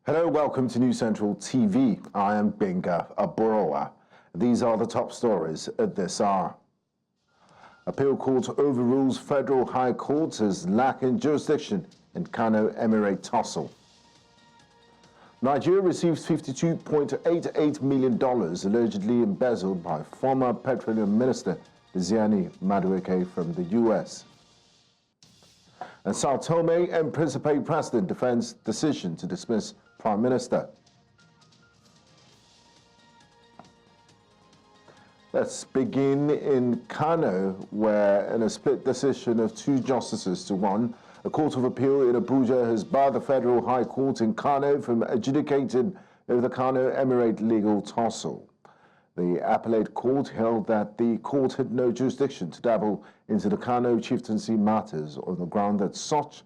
Hello, welcome to New Central TV. I am Benga Aboroa. These are the top stories at this hour. Appeal Court overrules Federal High Court as lacking jurisdiction in Kano Emirate tussle. Nigeria receives $52.88 million allegedly embezzled by former Petroleum Minister Diziani Madueke from the US. And Sao Tome and Principe President defends decision to dismiss Prime Minister. Let's begin in Kano, where in a split decision of 2 justices to 1, a court of appeal in Abuja has barred the Federal High Court in Kano from adjudicating over the Kano Emirate legal tussle. The appellate court held that the court had no jurisdiction to dabble into the Kano chieftaincy matters on the ground that such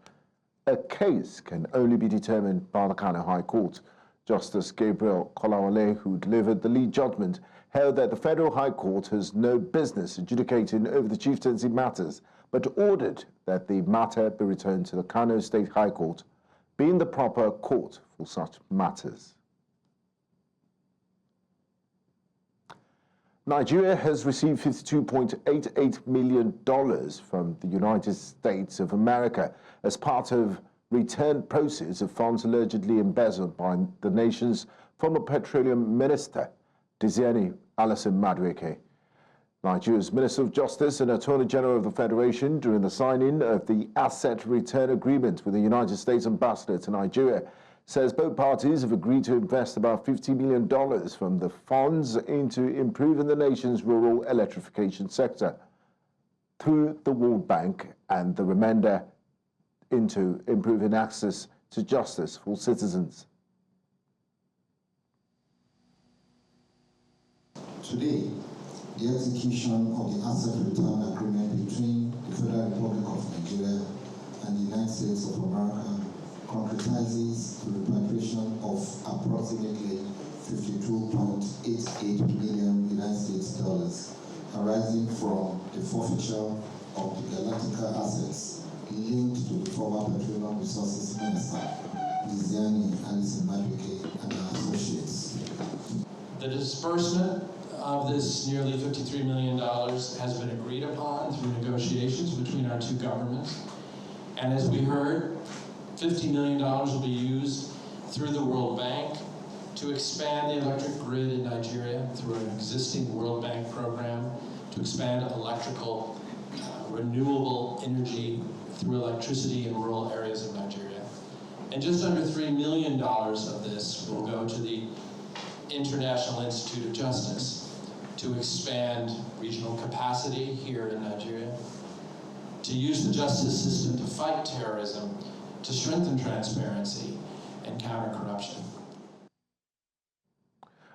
a case can only be determined by the Kano High Court. Justice Gabriel Kolawole, who delivered the lead judgment, held that the Federal High Court has no business adjudicating over the chieftaincy matters, but ordered that the matter be returned to the Kano State High Court, being the proper court for such matters. Nigeria has received $52.88 million from the United States of America as part of returned proceeds of funds allegedly embezzled by the nation's former petroleum minister, Diziani Alison Madueke. Nigeria's Minister of Justice and Attorney General of the Federation, during the signing of the asset return agreement with the United States ambassador to Nigeria, says both parties have agreed to invest about $50 million from the funds into improving the nation's rural electrification sector through the World Bank, and the remainder into improving access to justice for citizens. Today, the execution of the asset return agreement between the Federal Republic of Nigeria and the United States of America concretizes the repatriation of approximately $52.88 million United States dollars arising from the forfeiture of the Galactica assets linked to the former Petroleum Resources Minister, Diziani Alison Madueke and her associates. The disbursement of this nearly $53 million has been agreed upon through negotiations between our 2 governments. And as we heard, $50 million will be used through the World Bank to expand the electric grid in Nigeria through an existing World Bank program, to expand electrical, renewable energy through electricity in rural areas of Nigeria. And just under $3 million of this will go to the International Institute of Justice to expand regional capacity here in Nigeria, to use the justice system to fight terrorism, to strengthen transparency and counter corruption.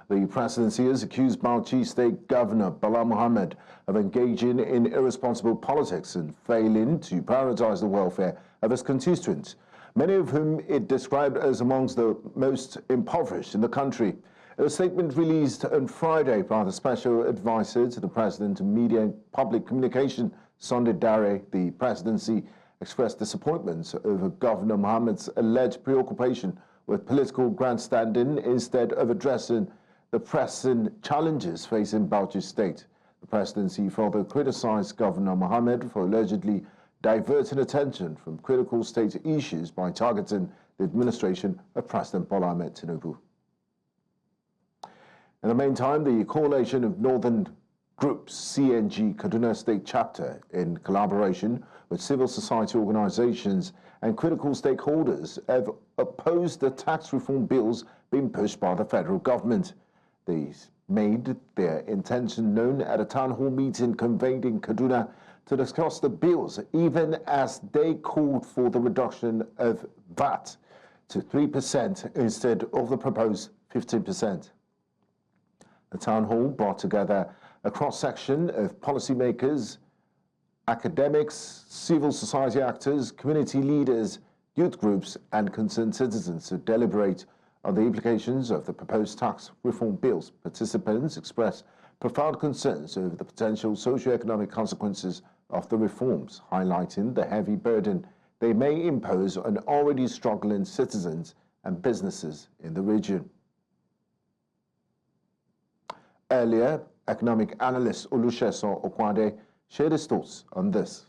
The presidency has accused Bauchi State Governor Bala Mohammed of engaging in irresponsible politics and failing to prioritize the welfare of his constituents, many of whom it described as amongst the most impoverished in the country. In a statement released on Friday by the Special Advisor to the President of Media and Public Communication, Sunday Dare, the presidency expressed disappointment over Governor Mohammed's alleged preoccupation with political grandstanding instead of addressing the pressing challenges facing Bauchi State. The presidency further criticized Governor Mohammed for allegedly diverting attention from critical state issues by targeting the administration of President Bola Ahmed Tinubu. In the meantime, the Coalition of Northern Groups, CNG Kaduna State Chapter, in collaboration with civil society organizations and critical stakeholders, have opposed the tax reform bills being pushed by the federal government. These made their intention known at a town hall meeting convened in Kaduna to discuss the bills, even as they called for the reduction of VAT to 3% instead of the proposed 15%. The town hall brought together a cross-section of policymakers, academics, civil society actors, community leaders, youth groups, and concerned citizens to deliberate on the implications of the proposed tax reform bills. Participants expressed profound concerns over the potential socio-economic consequences of the reforms, highlighting the heavy burden they may impose on already struggling citizens and businesses in the region. Earlier, economic analyst Olusegun Okwade shared his thoughts on this.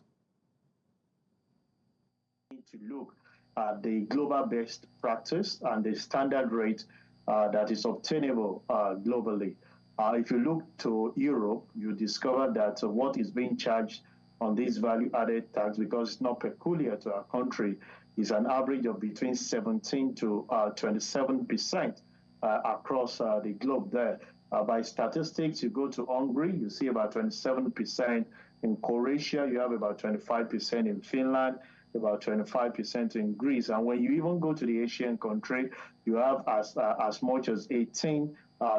To look at the global best practice and the standard rate that is obtainable globally. If you look to Europe, you discover that what is being charged on this value-added tax, because it's not peculiar to our country, is an average of between 17 to 27% across the globe there. By statistics, you go to Hungary, you see about 27%. In Croatia, you have about 25%. In Finland, about 25% in Greece. And when you even go to the Asian country, you have as much as 18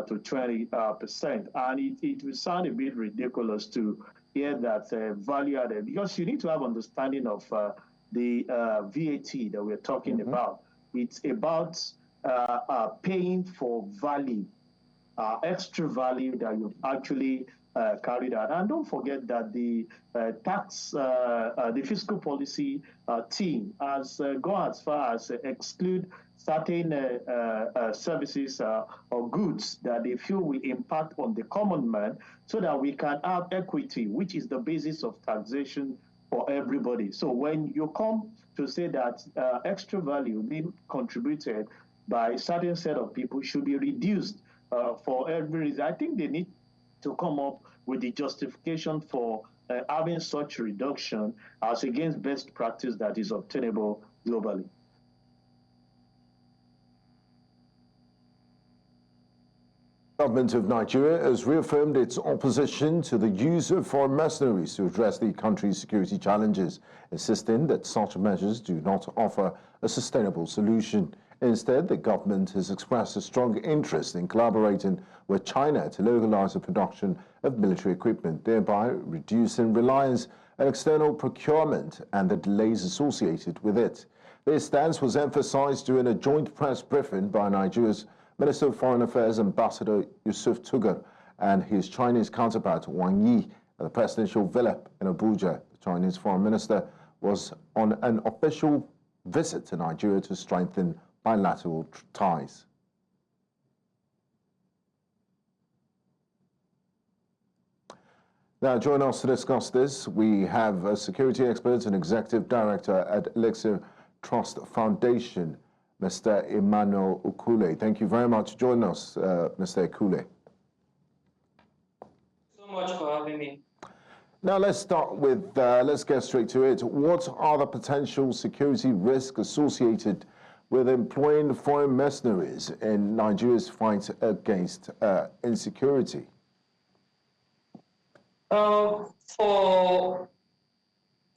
to 20%. And it will sound a bit ridiculous to hear that value added, because you need to have understanding of the VAT that we're talking about. It's about paying for value, extra value that you've actually carried out. And don't forget that the fiscal policy team has gone as far as exclude certain services or goods that they feel will impact on the common man, so that we can have equity, which is the basis of taxation for everybody. So when you come to say that extra value being contributed by a certain set of people should be reduced for every reason, I think they need to come up with the justification for having such reduction as against best practice that is obtainable globally. The government of Nigeria has reaffirmed its opposition to the use of foreign mercenaries to address the country's security challenges, insisting that such measures do not offer a sustainable solution. Instead, the government has expressed a strong interest in collaborating with China to localize the production of military equipment, thereby reducing reliance on external procurement and the delays associated with it. This stance was emphasized during a joint press briefing by Nigeria's Minister of Foreign Affairs Ambassador Yusuf Tugar and his Chinese counterpart Wang Yi at the presidential villa in Abuja. The Chinese foreign minister was on an official visit to Nigeria to strengthen bilateral ties. Now, join us to discuss this. We have a security expert and executive director at Elixir Trust Foundation, Mr. Emmanuel Ukule. Thank you very much for joining us, Mr. Ukule. So much for having me. Now let's start with, let's get straight to it. What are the potential security risks associated with employing foreign mercenaries in Nigeria's fight against insecurity? For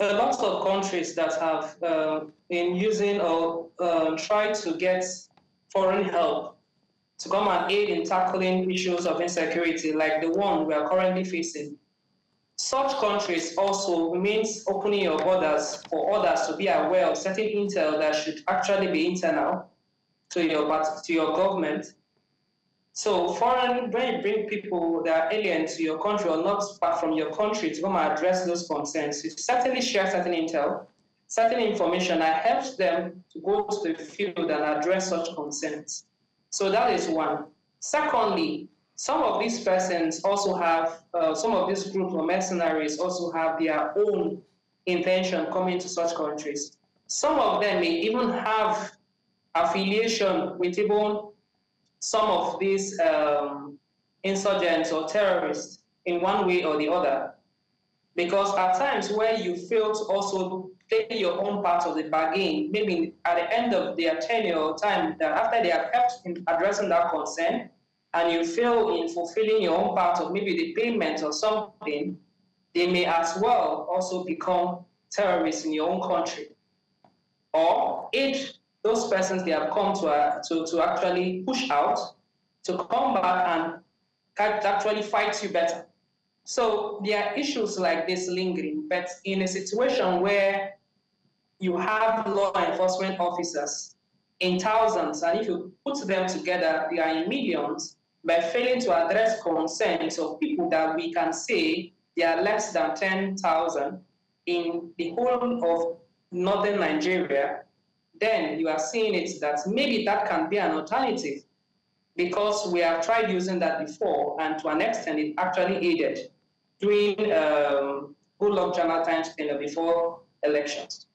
a lot of countries that have been using or tried to get foreign help to come and aid in tackling issues of insecurity like the one we are currently facing, such countries also means opening your borders for others to be aware of certain intel that should actually be internal to your government. So when you bring people that are alien to your country or not back from your country to come and address those concerns, you certainly share certain intel, certain information that helps them to go to the field and address such concerns. So that is one. Secondly, some of these persons also have, some of these groups or mercenaries also have their own intention coming to such countries. Some of them may even have affiliation with even some of these insurgents or terrorists in one way or the other. Because at times where you fail to also play your own part of the bargain, maybe at the end of their tenure or time, that after they have helped in addressing that concern, and you fail in fulfilling your own part of maybe the payment or something, they may as well also become terrorists in your own country. Or aid those persons they have come to actually push out, to come back and actually fight you better. So there are issues like this lingering, but in a situation where you have law enforcement officers in thousands, and if you put them together, they are in millions, by failing to address concerns of people that we can say they are less than 10,000 in the whole of northern Nigeria, then you are seeing it that maybe that can be an alternative, because we have tried using that before, and to an extent it actually aided during Goodluck Jonathan's tenure before elections.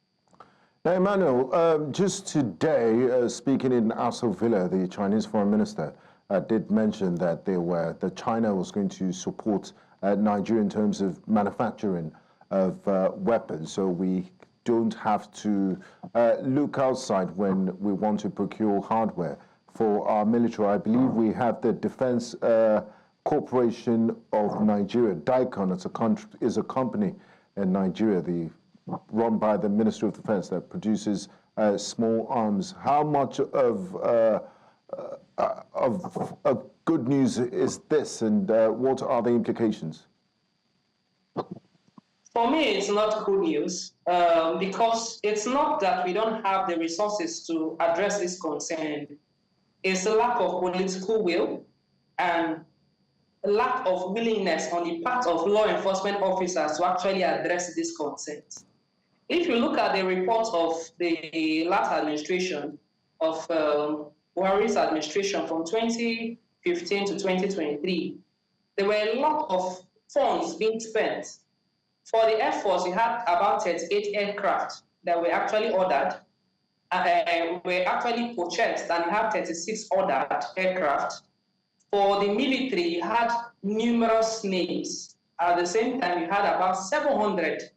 Now, Emmanuel, just today, speaking in Aston Villa, the Chinese foreign minister did mention that China was going to support Nigeria in terms of manufacturing of weapons, so we don't have to look outside when we want to procure hardware for our military. I believe we have the Defense Corporation of Nigeria, DICON, is a company in Nigeria, run by the Ministry of Defense, that produces small arms. How much of good news is this, and what are the implications? For me, it's not good news, because it's not that we don't have the resources to address this concern. It's a lack of political will and a lack of willingness on the part of law enforcement officers to actually address this concern. If you look at the report of the last administration, of Buhari's administration from 2015 to 2023, there were a lot of funds being spent. For the Air Force, we had about 38 aircraft that were actually ordered, were actually purchased, and we have 36 ordered aircraft. For the military, you had numerous names. At the same time, you had about 700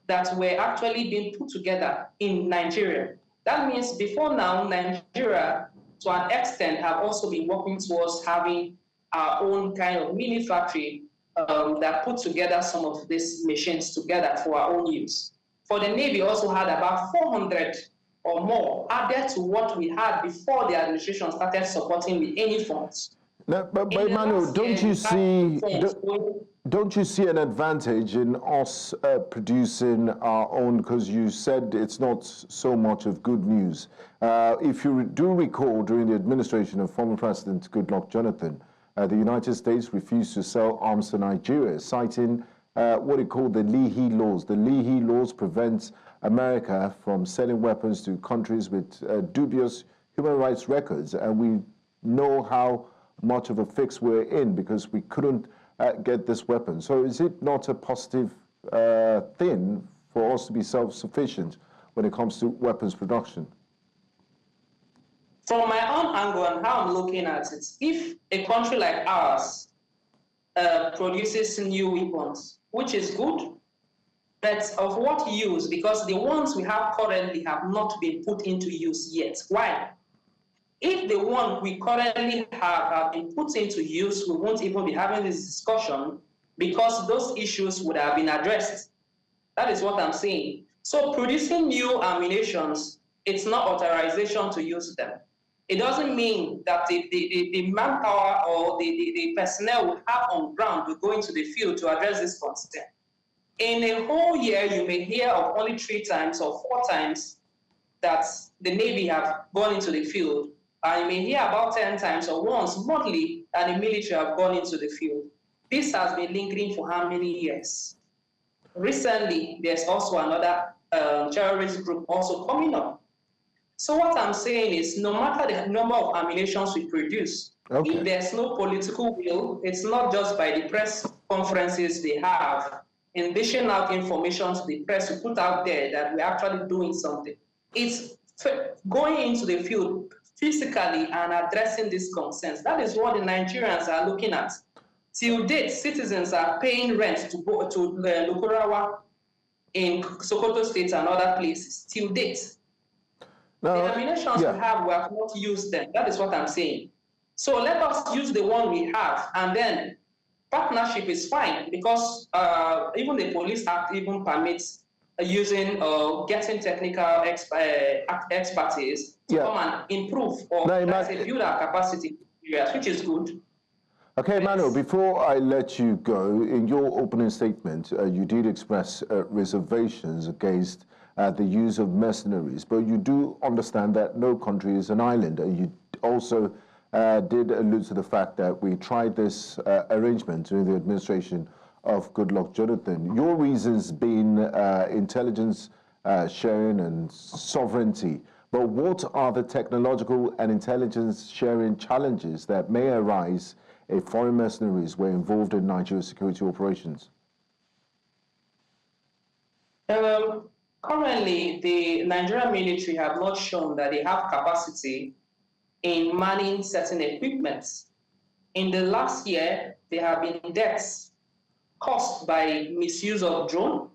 that were actually being put together in Nigeria. That means before now, Nigeria, to an extent, have also been working towards having our own kind of mini factory that put together some of these machines together for our own use. For the Navy, also had about 400 or more added to what we had before the administration started supporting with any funds. Now, but Emmanuel, don't you see an advantage in us producing our own? Because you said it's not so much of good news. If you do recall, during the administration of former President Goodluck Jonathan, the United States refused to sell arms to Nigeria, citing what it called the Leahy laws. The Leahy laws prevent America from selling weapons to countries with dubious human rights records, and we know how much of a fix we're in because we couldn't get this weapon. So is it not a positive thing for us to be self-sufficient when it comes to weapons production? From my own angle and how I'm looking at it, if a country like ours produces new weapons, which is good, but of what use? Because the ones we have currently have not been put into use yet. Why? If the one we currently have been put into use, we won't even be having this discussion because those issues would have been addressed. That is what I'm saying. So producing new ammunitions, it's not authorization to use them. It doesn't mean that the manpower or the personnel we have on ground will go into the field to address this concern. In a whole year, you may hear of only 3 times or 4 times that the Navy have gone into the field. And you may hear about 10 times or once monthly that the military have gone into the field. This has been lingering for how many years? Recently, there's also another terrorist group also coming up. So what I'm saying is, no matter the number of ammunitions we produce, if there's no political will, it's not just by the press conferences they have, in dishing out information to the press to put out there that we're actually doing something. It's going into the field physically and addressing these concerns. That is what the Nigerians are looking at. Till date, citizens are paying rent to go to Lukurawa in Sokoto State and other places. Till date. The ammunitions we have not used them. That is what I'm saying. So let us use the one we have, and then partnership is fine, because even the Police Act even permits using getting technical expertise to come and improve or build our capacity areas, which is good. Okay, Emmanuel, before I let you go, in your opening statement, you did express reservations against the use of mercenaries, but you do understand that no country is an island. You also did allude to the fact that we tried this arrangement during the administration of Goodluck Jonathan. Your reasons being intelligence sharing and sovereignty. But what are the technological and intelligence sharing challenges that may arise if foreign mercenaries were involved in Nigeria's security operations? Currently, the Nigerian military have not shown that they have capacity in manning certain equipments. In the last year, there have been deaths caused by misuse of drone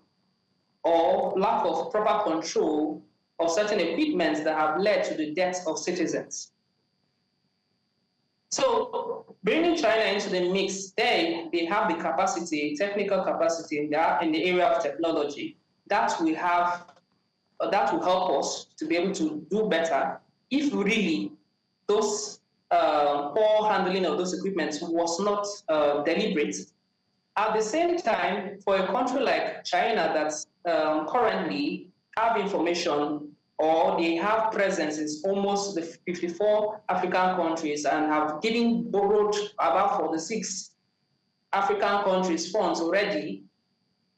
or lack of proper control of certain equipment that have led to the deaths of citizens. So bringing China into the mix, they have the capacity, technical capacity in the area of technology that will help us to be able to do better if really those poor handling of those equipments was not deliberate. At the same time, for a country like China that's currently have information or they have presence in almost the 54 African countries and have borrowed about 46 African countries funds already,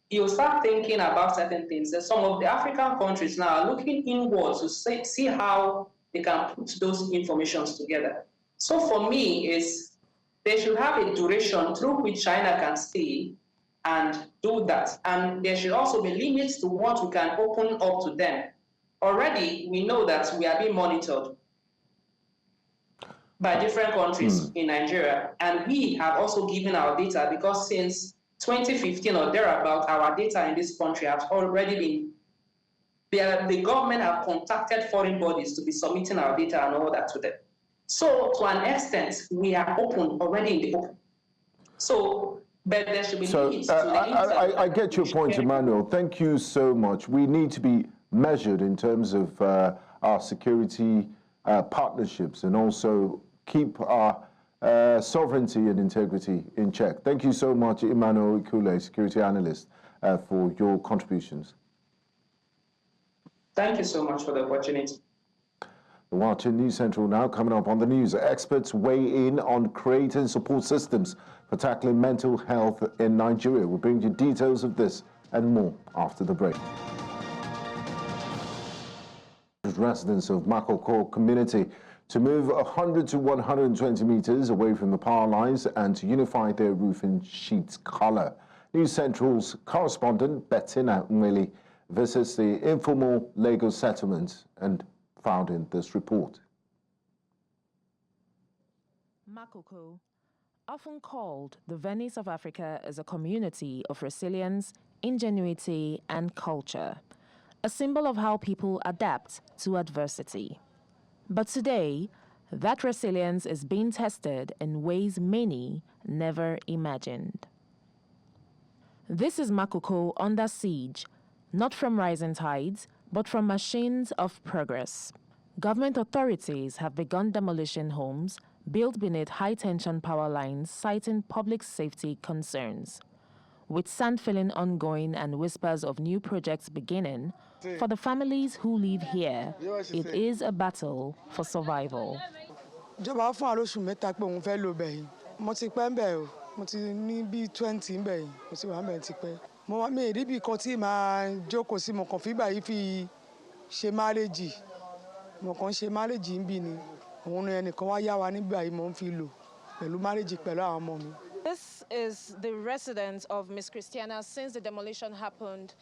you'll start thinking about certain things. That some of the African countries now are looking inwards to see how they can put those informations together. So for me, they should have a duration through which China can stay and do that. And there should also be limits to what we can open up to them. Already, we know that we are being monitored by different countries in Nigeria. And we have also given our data because since 2015 or thereabout, our data in this country has already been, the government have contacted foreign bodies to be submitting our data and all that to them. So to an extent, we are open, already in the open. So, but there should be limits to the I get your point, Emmanuel. Thank you so much. We need to be measured in terms of our security partnerships and also keep our sovereignty and integrity in check. Thank you so much, Emmanuel Ikule, security analyst, for your contributions. Thank you so much for the opportunity. Watching News Central now. Coming up on the news, experts weigh in on creating support systems for tackling mental health in Nigeria. We'll bring you details of this and more after the break. Residents of Makoko community to move 100 to 120 meters away from the power lines and to unify their roofing sheets color. News Central's correspondent Bettina Mweli visits the informal Lagos settlement and found in this report. Makoko, often called the Venice of Africa, is a community of resilience, ingenuity, and culture, a symbol of how people adapt to adversity. But today, that resilience is being tested in ways many never imagined. This is Makoko under siege, not from rising tides, but from machines of progress. Government authorities have begun demolishing homes built beneath high-tension power lines, citing public safety concerns. With sand filling ongoing and whispers of new projects beginning, for the families who live here, it is a battle for survival. Ìjọba fún àlóṣù mẹ́ta pé òun fẹ́ lò bẹ́yìn. Mo ti pẹ́ ń bẹ̀ o, mo ti ní bí 20 ń bẹ̀yìn, mo ti wà ń bẹ̀ ti pẹ́. Mo wá mi rí bí kan tí màá jókòó sí mo kàn fígbà yìí fi ṣe márèjì. Mo kàn ṣe márèjì ń bì ni. Òun ni ẹnìkan wá yá wa nígbà yìí mo ń fi lò pẹ̀lú márèjì pẹ̀lú àwọn ọmọ mi. This is the residence of Miss Christiana since the demolition happened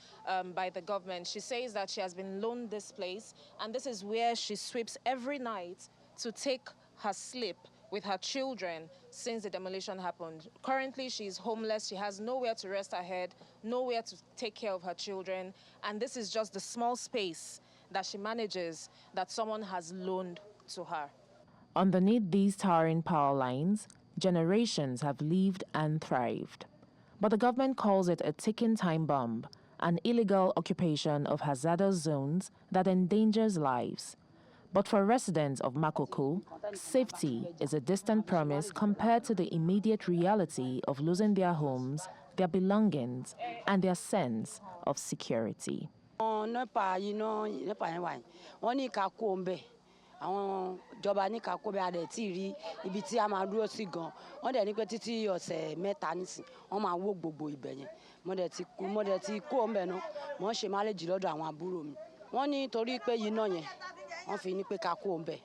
by the government. She says that she has been loaned this place, and this is where she sweeps every night to take her sleep with her children since the demolition happened. Currently, she is homeless. She has nowhere to rest her head, nowhere to take care of her children, and this is just the small space that she manages that someone has loaned to her. Underneath these towering power lines, generations have lived and thrived. But the government calls it a ticking time bomb, an illegal occupation of hazardous zones that endangers lives. But for residents of Makoko, safety is a distant promise compared to the immediate reality of losing their homes, their belongings, and their sense of security. Àwọn ìjọba ní ká kó bí a dẹ̀ tí rí ibi tí a máa dúró sí gan wọ́n dẹ̀ ní pé títí ọ̀sẹ̀ mẹ́ta nísìn wọ́n máa wó gbogbo ibẹ̀ yẹn mo dẹ̀ ti kó ńbẹ̀ náà mo ń ṣe máléjì lọ́dọ̀ àwọn àbúrò mi wọ́n ní torí pé iná yẹn wọ́n fi ní pé ká kó ń bẹ̀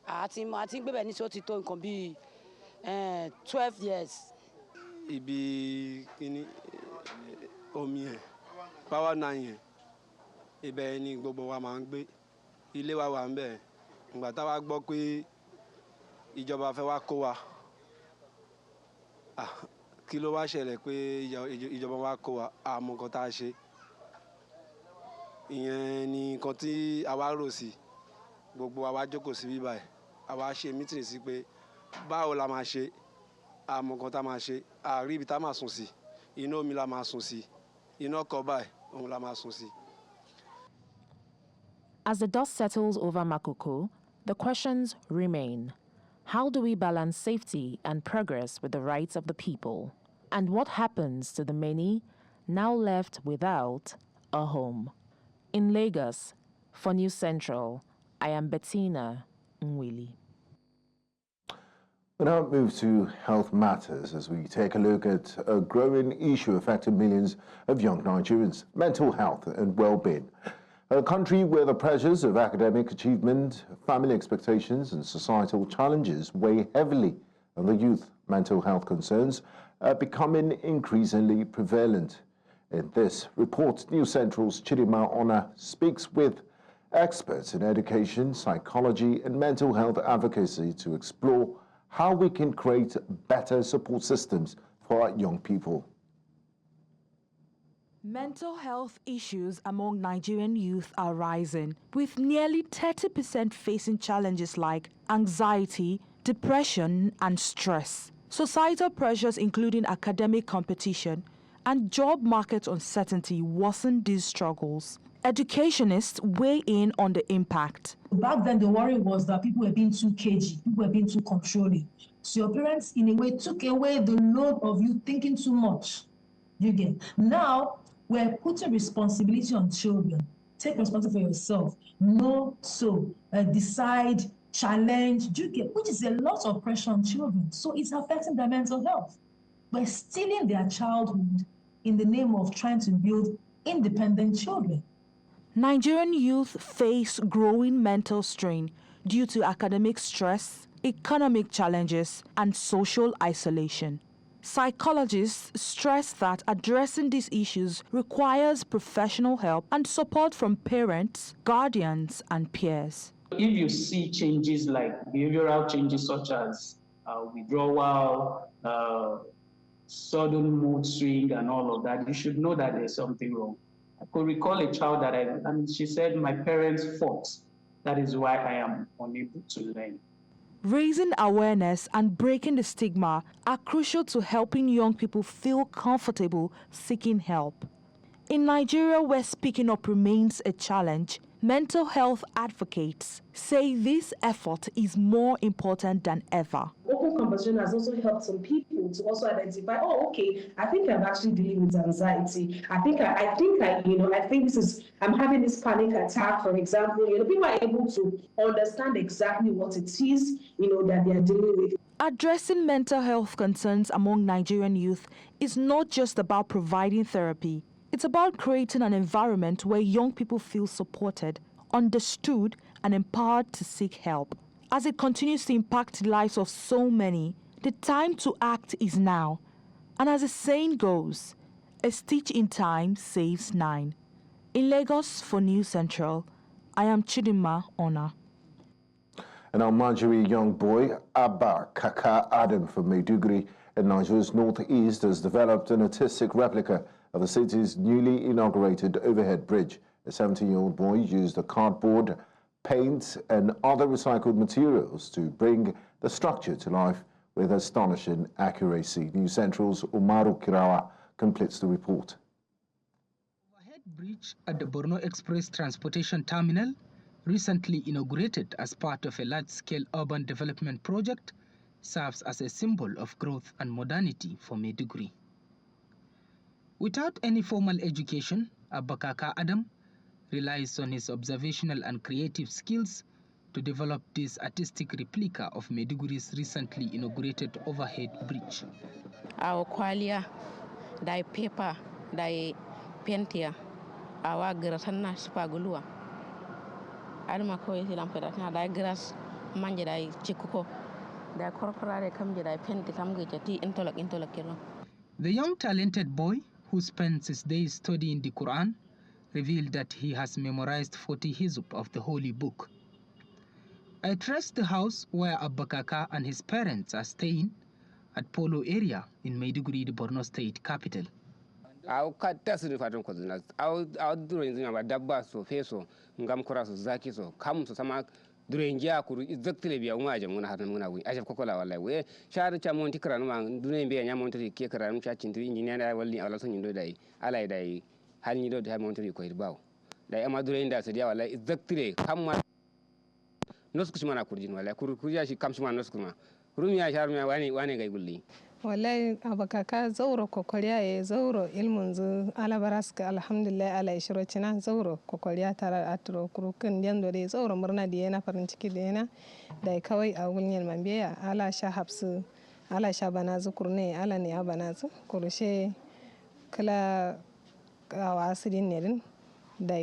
àti ń gbé bẹ̀ ní sí ó ti tó nǹkan bíi 12 years. Ibi kíní omi ẹ̀ power nine yẹn ibẹ̀ ni gbogbo wa máa ń gbé ilé wa wà ń bẹ̀ ìgbà táwa gbọ́ pé ìjọba fẹ́ wá kó wa kí ló wá ṣẹlẹ̀ pé ìjọba wa kó wa àmọ́ nǹkan tá a ṣe ìyẹn ni nǹkan tí a wá rò sí gbogbo wa wá jókòó sí bíbá ẹ̀ a wá ṣe mítìrì sí pé báwo la máa ṣe àmọ́ nǹkan tá a máa ṣe àrí ibi tá a máa sùn sí iná omi la máa sùn sí iná ọkọ̀ báyìí òun la máa sùn sí. As the dust settles over Makoko, the questions remain. How do we balance safety and progress with the rights of the people? And what happens to the many now left without a home? In Lagos, for News Central, I am Bettina Nwili. We now move to health matters as we take a look at a growing issue affecting millions of young Nigerians, mental health and well-being. A country where the pressures of academic achievement, family expectations and societal challenges weigh heavily on the youth, mental health concerns are becoming increasingly prevalent. In this report, News Central's Chidima Ona speaks with experts in education, psychology and mental health advocacy to explore how we can create better support systems for our young people. Mental health issues among Nigerian youth are rising, with nearly 30% facing challenges like anxiety, depression, and stress. Societal pressures, including academic competition and job market uncertainty, worsen these struggles. Educationists weigh in on the impact. Back then, the worry was that people were being too cagey, people were being too controlling. So your parents, in a way, took away the load of you thinking too much. You get now. We're putting responsibility on children. Take responsibility for yourself. Know so, decide, challenge, which is a lot of pressure on children. So it's affecting their mental health. We're stealing their childhood in the name of trying to build independent children. Nigerian youth face growing mental strain due to academic stress, economic challenges, and social isolation. Psychologists stress that addressing these issues requires professional help and support from parents, guardians, and peers. If you see changes like behavioral changes such as withdrawal, sudden mood swing, and all of that, you should know that there's something wrong. I could recall a child that she said, my parents fought. That is why I am unable to learn. Raising awareness and breaking the stigma are crucial to helping young people feel comfortable seeking help. In Nigeria, where speaking up remains a challenge, mental health advocates say this effort is more important than ever. Open conversation has also helped some people to also identify, oh, okay, I think I'm actually dealing with anxiety. I think I'm having this panic attack, for example. People are able to understand exactly what it is, that they are dealing with. Addressing mental health concerns among Nigerian youth is not just about providing therapy. It's about creating an environment where young people feel supported, understood, and empowered to seek help. As it continues to impact the lives of so many, the time to act is now. And as the saying goes, a stitch in time saves 9. In Lagos for News Central, I am Chidima Ona. An Almajiri young boy, Abba Kaka Adam from Maiduguri in Nigeria's northeast, has developed an artistic replica of the city's newly inaugurated overhead bridge. The 17-year-old boy used a cardboard, paint and other recycled materials to bring the structure to life with astonishing accuracy. News Central's Umaru Kirawa completes the report. Overhead bridge at the Borno Express Transportation Terminal, recently inaugurated as part of a large-scale urban development project, serves as a symbol of growth and modernity for Maiduguri. Without any formal education, Abba Kaka Adam relies on his observational and creative skills to develop this artistic replica of Maiduguri's recently inaugurated overhead bridge. Our qualia, thy paper, thy pentia, our gratana spagulua. adama kawai sai lampa da tana da grass manje da chikuko da korporare kam je da penti kam ge ti intolak kelo. The young talented boy who spends his days studying the Quran revealed that he has memorized 40 hizb of the holy book. I traced the house where Abba Kaka and his parents are staying at Polo area in Maiduguri, the Borno state capital. Au kata su fatan ko zuna au duro yanzu ba dabba so feso ngam kora so zaki so kam so sama duro ngia kuru exactly biya uma jam muna hadan muna wi ajab kokola wallahi we shar cha monti kran ma duro biya nya monti ke kran cha cintu engineer da walli ala so nyindo dai alai dai hal nyido da monti ko irbaw dai ama duro inda so dia wallahi exactly kam ma nosku mana kurjin wallahi kurja shi kam ma nosku ma rumiya shar mi wani gai gulli wallahi abakaka zauro kokoriya ya zauro ilmun zu alabaraska alhamdulillah ala ishirocina zauro kokoriya tara atro kurukin yando da zauro murna da yana farin ciki da yana da kawai a wulnyen mambiya ala sha hapsu ala sha banazu kurne ala ne a banazu kurushe kala kawa asirin ne din da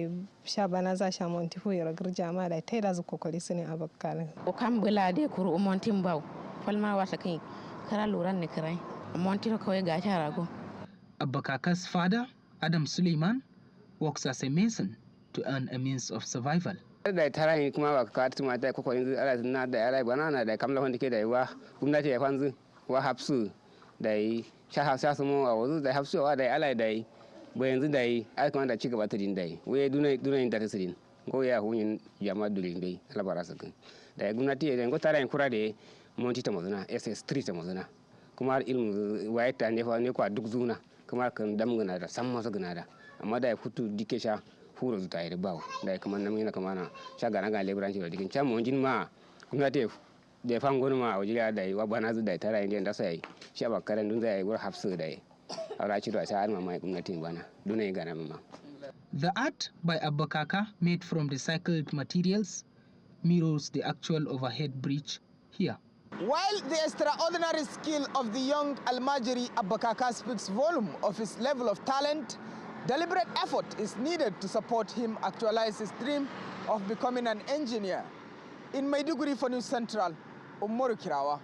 sha banaza sha montifo yara girja ma da taida zu kokori su ne abakaka o kan bula de kuru montin baw falma wata kai Abba Kaka's father, Adam Suleiman, works as a mason to earn a means of survival. Da tarayi kuma ba ka tuma da koko yanzu ala na da ala banana da kamla wanda ke da wa gwamnati ya kwanzu wa hapsu da sha su mu a wazu da hapsu wa da ala da bo yanzu da ai kuma da ci gaba ta din da we dunai da tasirin ko ya hunin jama'a dulin bai ala barasa kan da gwamnati ya ngo tarayi kura da monti ta mazuna SS3 ta mazuna kuma ilmu wayata ne fa ne kwa duk zuna kuma kan damgana da san masa gana da amma da ya futu dike sha huro zuta ya bawo da kuma nan yana kuma na sha gana ga leburanci da dikin can monjin ma kuma da ya fango ma wajira da wa bana zu da tara indiyan da sai sha bakkaran dun zai gura hafsu da ala ci da sai alma mai gwamnatin bana dunai gana mama. The art by Abba Kaka, made from recycled materials, mirrors the actual overhead bridge here. While the extraordinary skill of the young Almajiri Abba Kaka speaks volume of his level of talent, deliberate effort is needed to support him actualize his dream of becoming an engineer. In Maiduguri for News Central, Umoru Kirawa.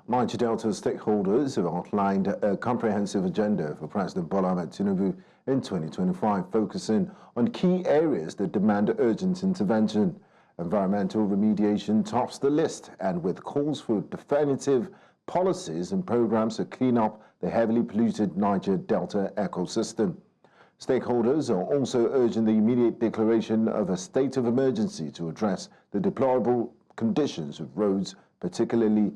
Niger Delta stakeholders have outlined a comprehensive agenda for President Bola Ahmed Tinubu in 2025, focusing on key areas that demand urgent intervention. Environmental remediation tops the list, and with calls for definitive policies and programs to clean up the heavily polluted Niger Delta ecosystem. Stakeholders are also urging the immediate declaration of a state of emergency to address the deplorable conditions of roads, particularly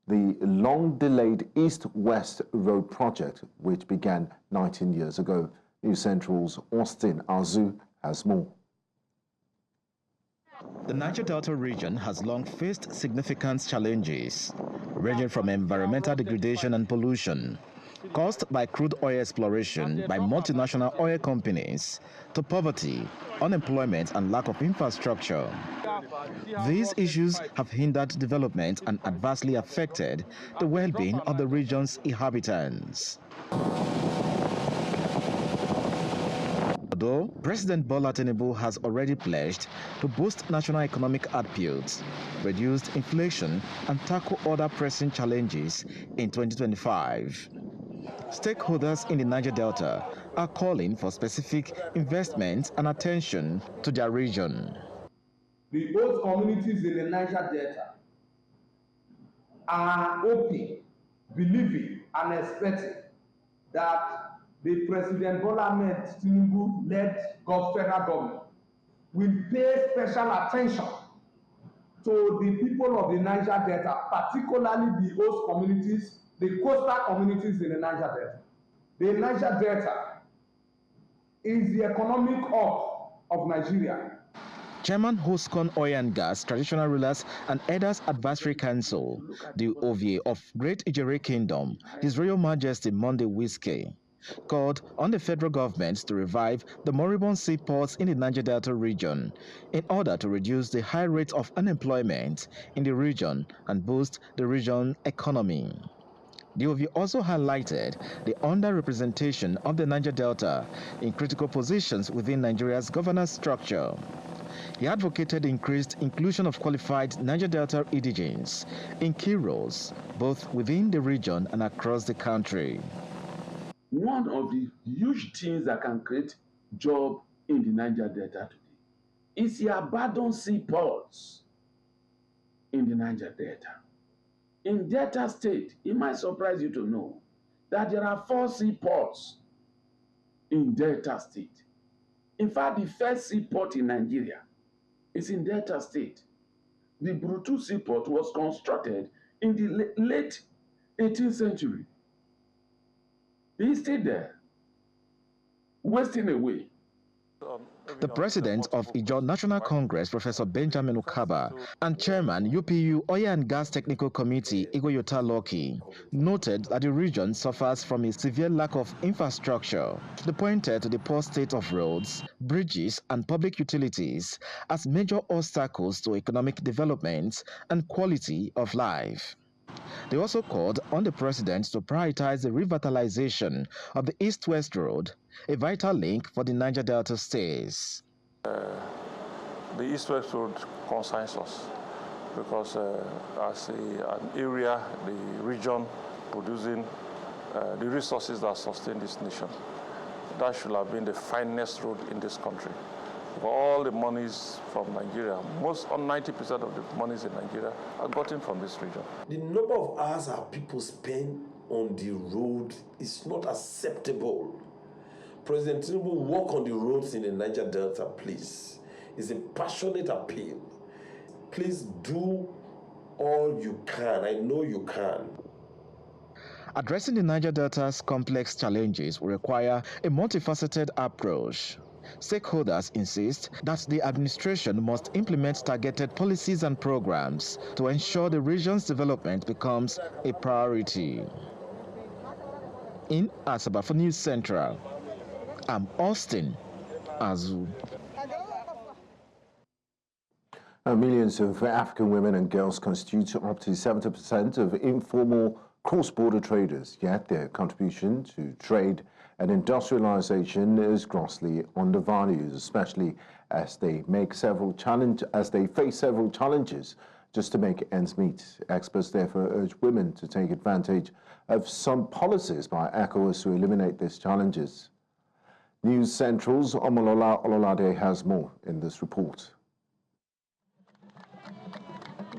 the long-delayed East-West Road project, which began 19 years ago. News Central's Austin Azu has more. The Niger Delta region has long faced significant challenges, ranging from environmental degradation and pollution, caused by crude oil exploration by multinational oil companies, to poverty, unemployment, and lack of infrastructure. These issues have hindered development and adversely affected the well-being of the region's inhabitants. Although President Bola Tinubu has already pledged to boost national economic output, reduce inflation, and tackle other pressing challenges in 2025, stakeholders in the Niger Delta are calling for specific investment and attention to their region. The host communities in the Niger Delta are hoping, believing, and expecting that the President Bola Ahmed Tinubu-led federal government will pay special attention to the people of the Niger Delta, particularly the host communities, the coastal communities in the Niger Delta. The Niger Delta is the economic hub of Nigeria. Chairman Hoscon Oil and Gas Traditional Rulers and Elders Advisory Council, the OVA of Great Ijere Kingdom, His Royal Majesty Monday Whiskey, called on the federal government to revive the moribund seaports in the Niger Delta region in order to reduce the high rate of unemployment in the region and boost the region's economy. The OV also highlighted the underrepresentation of the Niger Delta in critical positions within Nigeria's governance structure. He advocated increased inclusion of qualified Niger Delta indigenes in key roles, both within the region and across the country. One of the huge things that can create job in the Niger Delta today is the abandoned seaports in the Niger Delta. In Delta State, it might surprise you to know that there are 4 seaports in Delta State. In fact, the first seaport in Nigeria is in Delta State. The Brutu seaport was constructed in the late 18th century. It's still there, wasting away. The president of Ijaw National Congress, Professor Benjamin Ukaba, and chairman UPU Oil and Gas Technical Committee, Igoyota Loki, noted that the region suffers from a severe lack of infrastructure. They pointed to the poor state of roads, bridges, and public utilities as major obstacles to economic development and quality of life. They also called on the president to prioritize the revitalization of the East-West Road, a vital link for the Niger Delta states. The East-West Road concerns us because as an area, the region producing the resources that sustain this nation, that should have been the finest road in this country. For all the monies from Nigeria, most or 90% of the monies in Nigeria are gotten from this region. The number of hours our people spend on the road is not acceptable. President Tinubu, walk on the roads in the Niger Delta, please. It's a passionate appeal. Please do all you can. I know you can. Addressing the Niger Delta's complex challenges will require a multifaceted approach. Stakeholders insist that the administration must implement targeted policies and programs to ensure the region's development becomes a priority. In Asaba for News Central, I'm Austin Azu. Millions of African women and girls constitute up to 70% of informal cross-border traders, yet their contribution to trade and industrialization is grossly undervalued, especially as they face several challenges just to make ends meet. Experts therefore urge women to take advantage of some policies by ECOWAS to eliminate these challenges. News Central's Omolola Ololade has more in this report.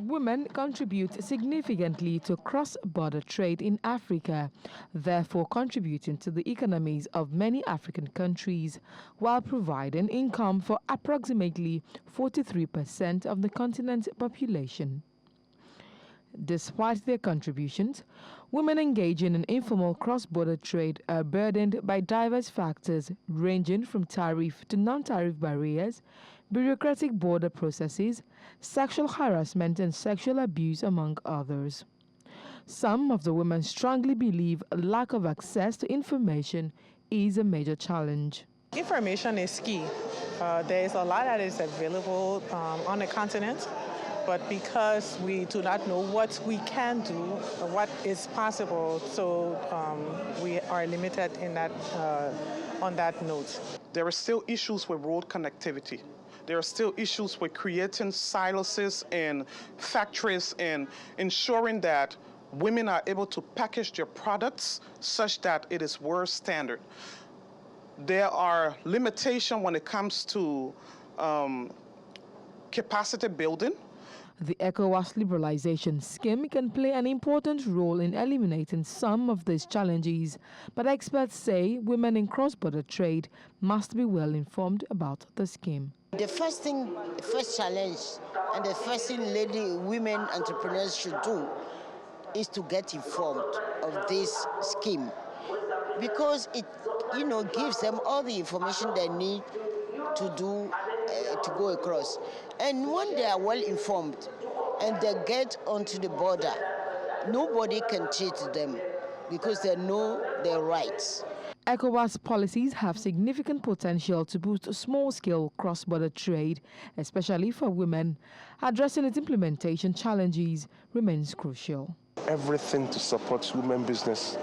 Women contribute significantly to cross-border trade in Africa, therefore contributing to the economies of many African countries, while providing income for approximately 43% of the continent's population. Despite their contributions, women engaging in informal cross-border trade are burdened by diverse factors ranging from tariff to non-tariff barriers, bureaucratic border processes, sexual harassment and sexual abuse, among others. Some of the women strongly believe a lack of access to information is a major challenge. Information is key. There is a lot that is available on the continent, but because we do not know what we can do, what is possible, so we are limited in that, on that note. There are still issues with road connectivity. There are still issues with creating silos in factories and ensuring that women are able to package their products such that it is world standard. There are limitations when it comes to capacity building. The ECOWAS liberalization scheme can play an important role in eliminating some of these challenges, but experts say women in cross-border trade must be well informed about the scheme. The first challenge and the first thing women entrepreneurs should do is to get informed of this scheme, because it gives them all the information they need to do to go across. And when they are well informed and they get onto the border, nobody can cheat them because they know their rights. ECOWAS policies have significant potential to boost small-scale cross-border trade, especially for women. Addressing its implementation challenges remains crucial. Everything to support women business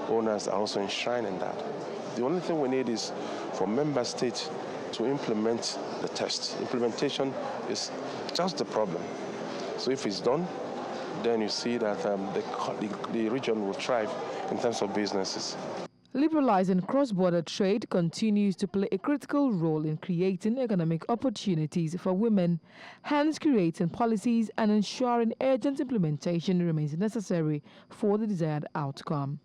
owners are also enshrined in that. The only thing we need is for member states to implement the test. Implementation is just the problem. So if it's done, then you see that the region will thrive in terms of businesses. Liberalizing cross-border trade continues to play a critical role in creating economic opportunities for women. Hence, creating policies and ensuring urgent implementation remains necessary for the desired outcome.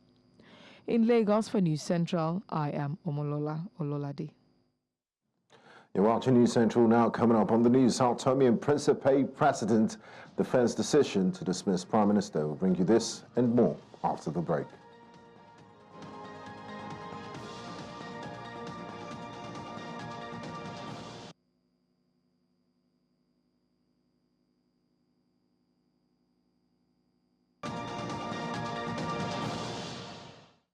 In Lagos for News Central, I am Omolola Ololade. You're watching News Central now. Coming up on the news, Sao Tome and Principe President defends decision to dismiss Prime Minister. We'll bring you this and more after the break.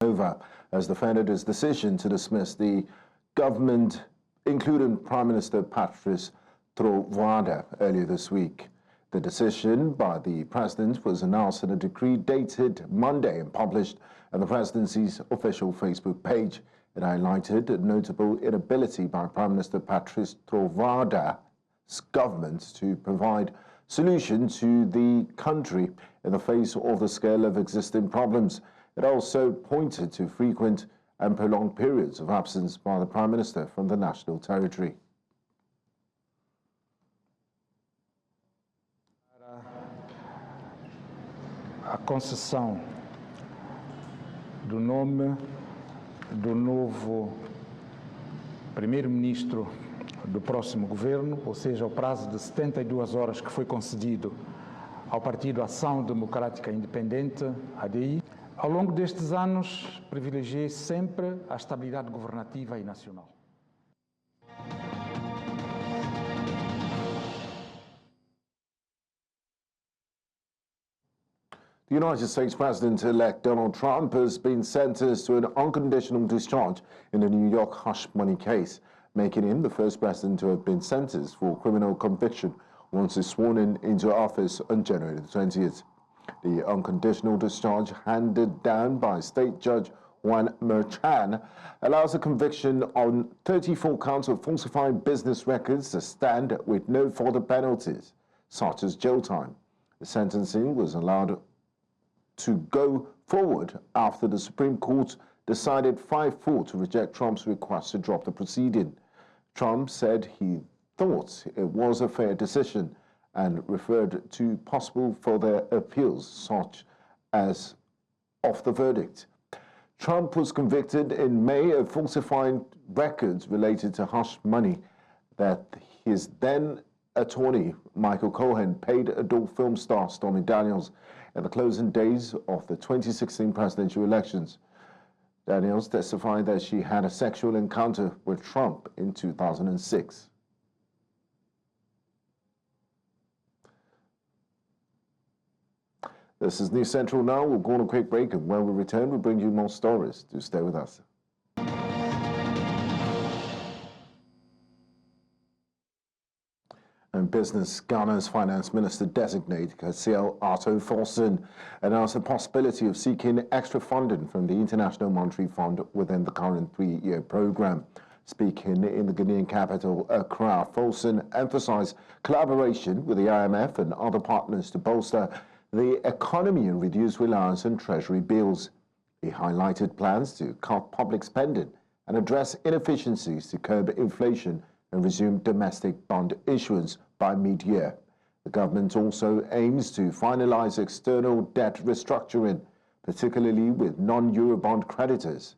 Over has defended his decision to dismiss the government, including Prime Minister Patrice Trovoada, earlier this week. The decision by the president was announced in a decree dated Monday and published on the presidency's official Facebook page. It highlighted a notable inability by Prime Minister Patrice Trovoada's government to provide solution to the country in the face of the scale of existing problems. It also pointed to frequent and prolonged periods of absence by the Prime Minister from the national territory. A concessão do nome do novo primeiro-ministro do próximo governo, ou seja, o prazo de 72 horas que foi concedido ao Partido Ação Democrática Independente, ADI. Ao longo destes anos, privilegiei sempre a estabilidade governativa e nacional. The United States President-elect Donald Trump has been sentenced to an unconditional discharge in the New York hush money case, making him the first president to have been sentenced for criminal conviction once he's sworn into office on January the 20th. The unconditional discharge handed down by State Judge Juan Merchan allows a conviction on 34 counts of falsifying business records to stand with no further penalties, such as jail time. The sentencing was allowed to go forward after the Supreme Court decided 5-4 to reject Trump's request to drop the proceeding. Trump said he thought it was a fair decision and referred to possible further appeals, such as of the verdict. Trump was convicted in May of falsifying records related to hush money that his then attorney, Michael Cohen, paid adult film star Stormy Daniels in the closing days of the 2016 presidential elections. Daniels testified that she had a sexual encounter with Trump in 2006. This is News Central now. We'll go on a quick break, and when we return, we'll bring you more stories. Do stay with us. And business, Ghana's finance minister-designate, Kasiel Ato-Forson, announced the possibility of seeking extra funding from the International Monetary Fund within the current 3-year program. Speaking in the Ghanaian capital, Accra, Forson emphasized collaboration with the IMF and other partners to bolster the economy and reduce reliance on treasury bills. He highlighted plans to cut public spending and address inefficiencies to curb inflation and resume domestic bond issuance by mid-year. The government also aims to finalize external debt restructuring, particularly with non-Eurobond creditors.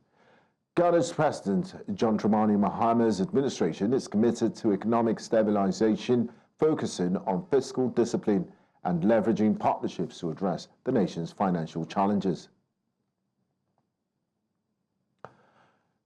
Ghana's President John Dramani Mahama's administration is committed to economic stabilization, focusing on fiscal discipline and leveraging partnerships to address the nation's financial challenges.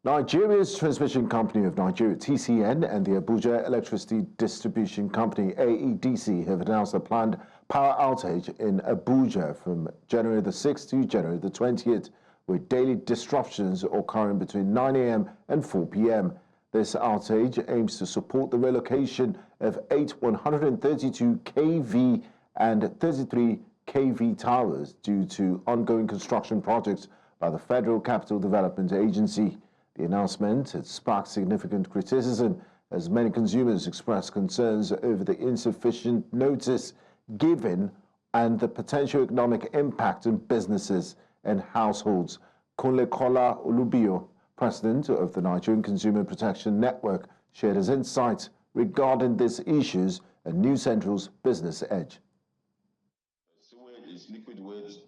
Nigeria's transmission company of Nigeria, TCN, and the Abuja Electricity Distribution Company, AEDC, have announced a planned power outage in Abuja from January the 6th to January the 20th. with daily disruptions occurring between 9 a.m. and 4 p.m. This outage aims to support the relocation of 8 132 kV and 33 kV towers due to ongoing construction projects by the Federal Capital Development Agency. The announcement had sparked significant criticism as many consumers expressed concerns over the insufficient notice given and the potential economic impact on businesses and households. Kunle-Kola Olubio, president of the Nigerian Consumer Protection Network, shared his insights regarding these issues at New Central's Business Edge. Sewage is liquid waste,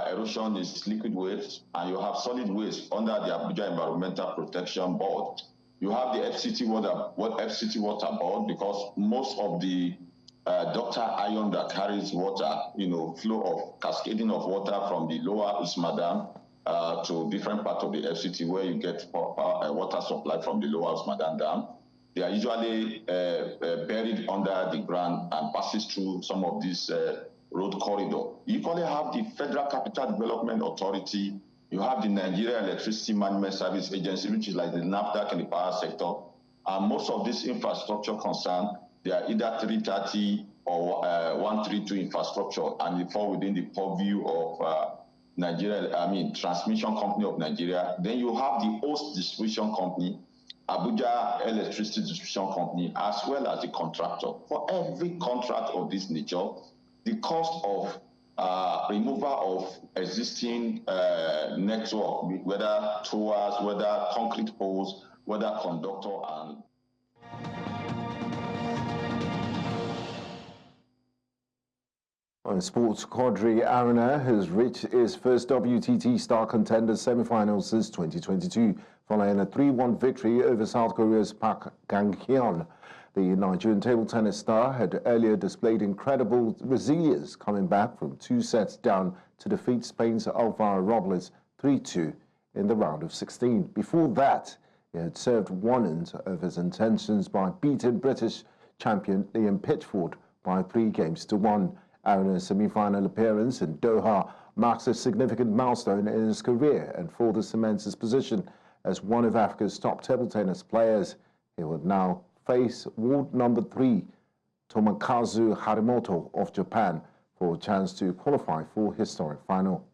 erosion is liquid waste, and you have solid waste under the Abuja Environmental Protection Board. You have the FCT water board, because most of the ductile iron that carries water, flow of cascading of water from the lower Usma Dam to different parts of the FCT where you get water supply from the lower Usma Dam. They are usually buried under the ground and passes through some of these road corridor. You equally have the Federal Capital Development Authority. You have the Nigeria Electricity Management Service Agency, which is like the NAFDAC in the power sector. And most of this infrastructure concern, they are either 330 or 132 infrastructure, and they fall within the purview of Transmission Company of Nigeria. Then you have the host distribution company, Abuja Electricity Distribution Company, as well as the contractor. For every contract of this nature, the cost of removal of existing network, whether towers, whether concrete poles, whether conductor and On sports, Quadri Aruna has reached his first WTT Star Contenders semi-final since 2022, following a 3-1 victory over South Korea's Park Gang-hyun. The Nigerian table tennis star had earlier displayed incredible resilience, coming back from 2 sets down to defeat Spain's Alvaro Robles 3-2 in the round of 16. Before that, he had served warnings of his intentions by beating British champion Liam Pitchford by 3-1. Aruna's semi-final appearance in Doha marks a significant milestone in his career and further cements his position as one of Africa's top table tennis players. He will now face world number 3 Tomokazu Harimoto of Japan for a chance to qualify for historic final.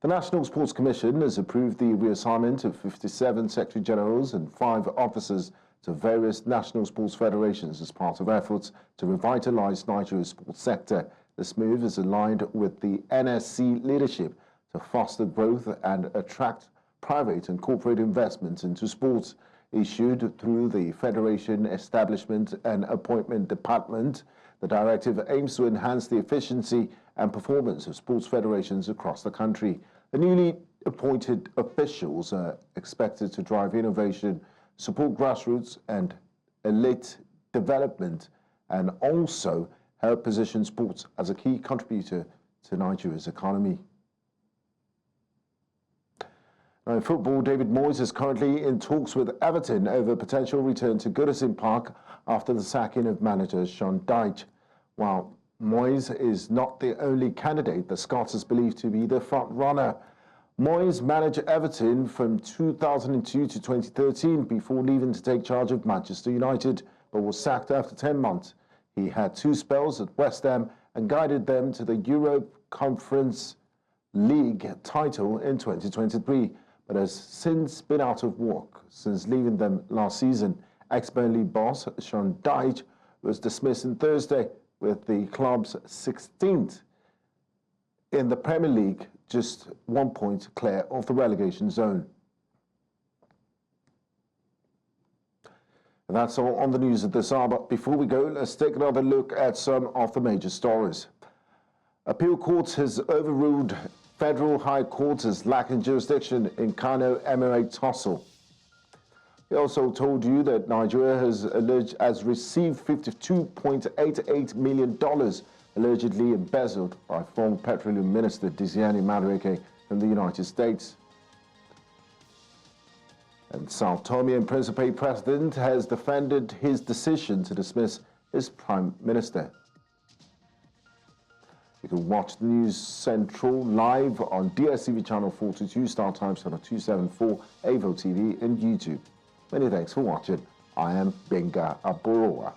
The National Sports Commission has approved the reassignment of 57 Secretary Generals and 5 officers to various national sports federations as part of efforts to revitalize Nigeria's sports sector. This move is aligned with the NSC leadership to foster growth and attract private and corporate investments into sports. Issued through the Federation Establishment and Appointment Department, the directive aims to enhance the efficiency and performance of sports federations across the country. The newly appointed officials are expected to drive innovation, support grassroots and elite development, and also help position sports as a key contributor to Nigeria's economy. Now in football, David Moyes is currently in talks with Everton over potential return to Goodison Park after the sacking of manager Sean Dyche. While Moyes is not the only candidate, the Scots is believed to be the front runner. Moyes managed Everton from 2002 to 2013 before leaving to take charge of Manchester United, but was sacked after 10 months. He had 2 spells at West Ham and guided them to the Europe Conference League title in 2023, but has since been out of work since leaving them last season. Ex-Burnley boss Sean Dyche was dismissed on Thursday, with the club's 16th in the Premier League, just 1 point clear of the relegation zone. And that's all on the news at this hour. But before we go, let's take another look at some of the major stories. Appeal Court has overruled Federal High Court as lacking jurisdiction in Kano Emirate tussle. He also told you that Nigeria has received $52.88 million allegedly embezzled by former Petroleum Minister Diziani Madueke from the United States. And Sao Tome and Principe President has defended his decision to dismiss his Prime Minister. You can watch the News Central live on DSTV channel 42, Star Times channel 274, AVO TV, and YouTube. Many thanks for watching. I am Benga Aboroa.